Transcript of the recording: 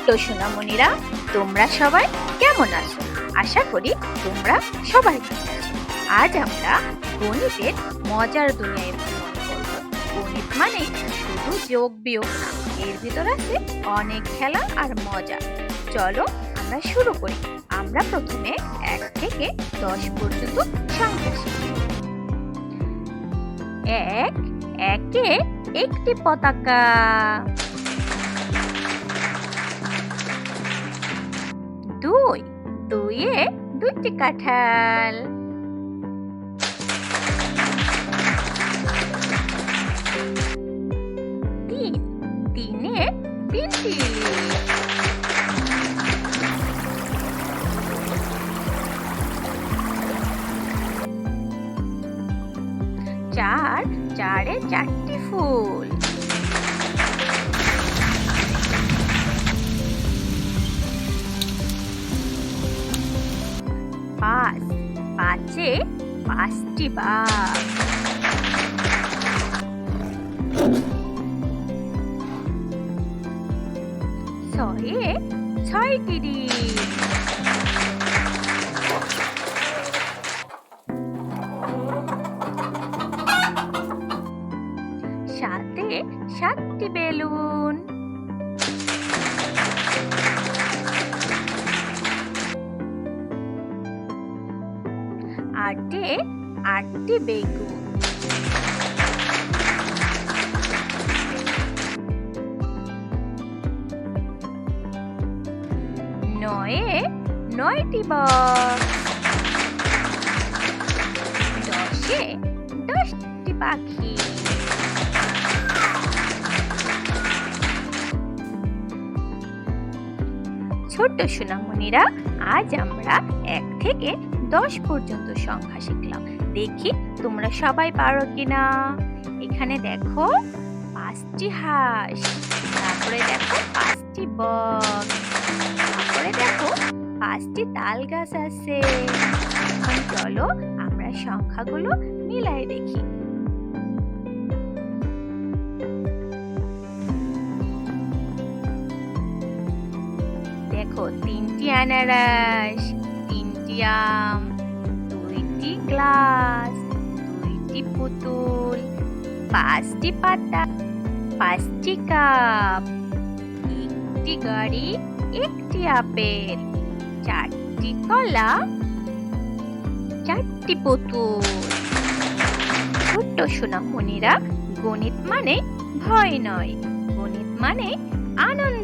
ছোট্ট সোনামণিরা, তোমরা সবাই কেমন আছো? আশা করি তোমরা সবাই ভালো আছো। আজ আমরা গণিতের মজার দুনিয়ায় ভ্রমণ করব। গণিত মানে শুধু যোগ বিয়োগ না, এর ভিতর আছে অনেক খেলা আর মজা। চলো আমরা শুরু করি। আমরা প্রথমে 1 থেকে 10 পর্যন্ত সংখ্যা শিখি। 1, একে একটি পতাকা। 2, দুইয়ে দুইটি কাঁঠাল। 3, তিনে তিনটি ইলিশ। 4, চারে 4টি ফুল। 5, পাঁচে 5টি বাঘ। 6, 6টি ডিম। 7, 7টি বেলুন। 8, 8টি বেগুন। 9, 9টি বক। 10, 10টি পাখি। ছোট্ট সোনামণিরা, আজ আমরা 1 থেকে 10 পর্যন্ত সংখ্যা শিখলাম। দেখি তোমরা সবাই পারো কিনা। এখানে দেখো 5টি হাঁস, তারপরে দেখো 5টি বক, তারপরে দেখো 5টি তাল গাছ আছে। এখন চলো আমরা সংখ্যাগুলো মিলাই দেখি। দেখো 3টি আনারস, 3টি আম, 2টি গ্লাস, 2টি পুতুল, 5টি পাতা, 5টি কাপ, 1টি গাড়ি, 1টি আপেল, 4টি কলা, 4টি পুতুল। ছোট্ট সোনামণিরা, গণিত মানে ভয় নয়, গণিত মানে আনন্দ।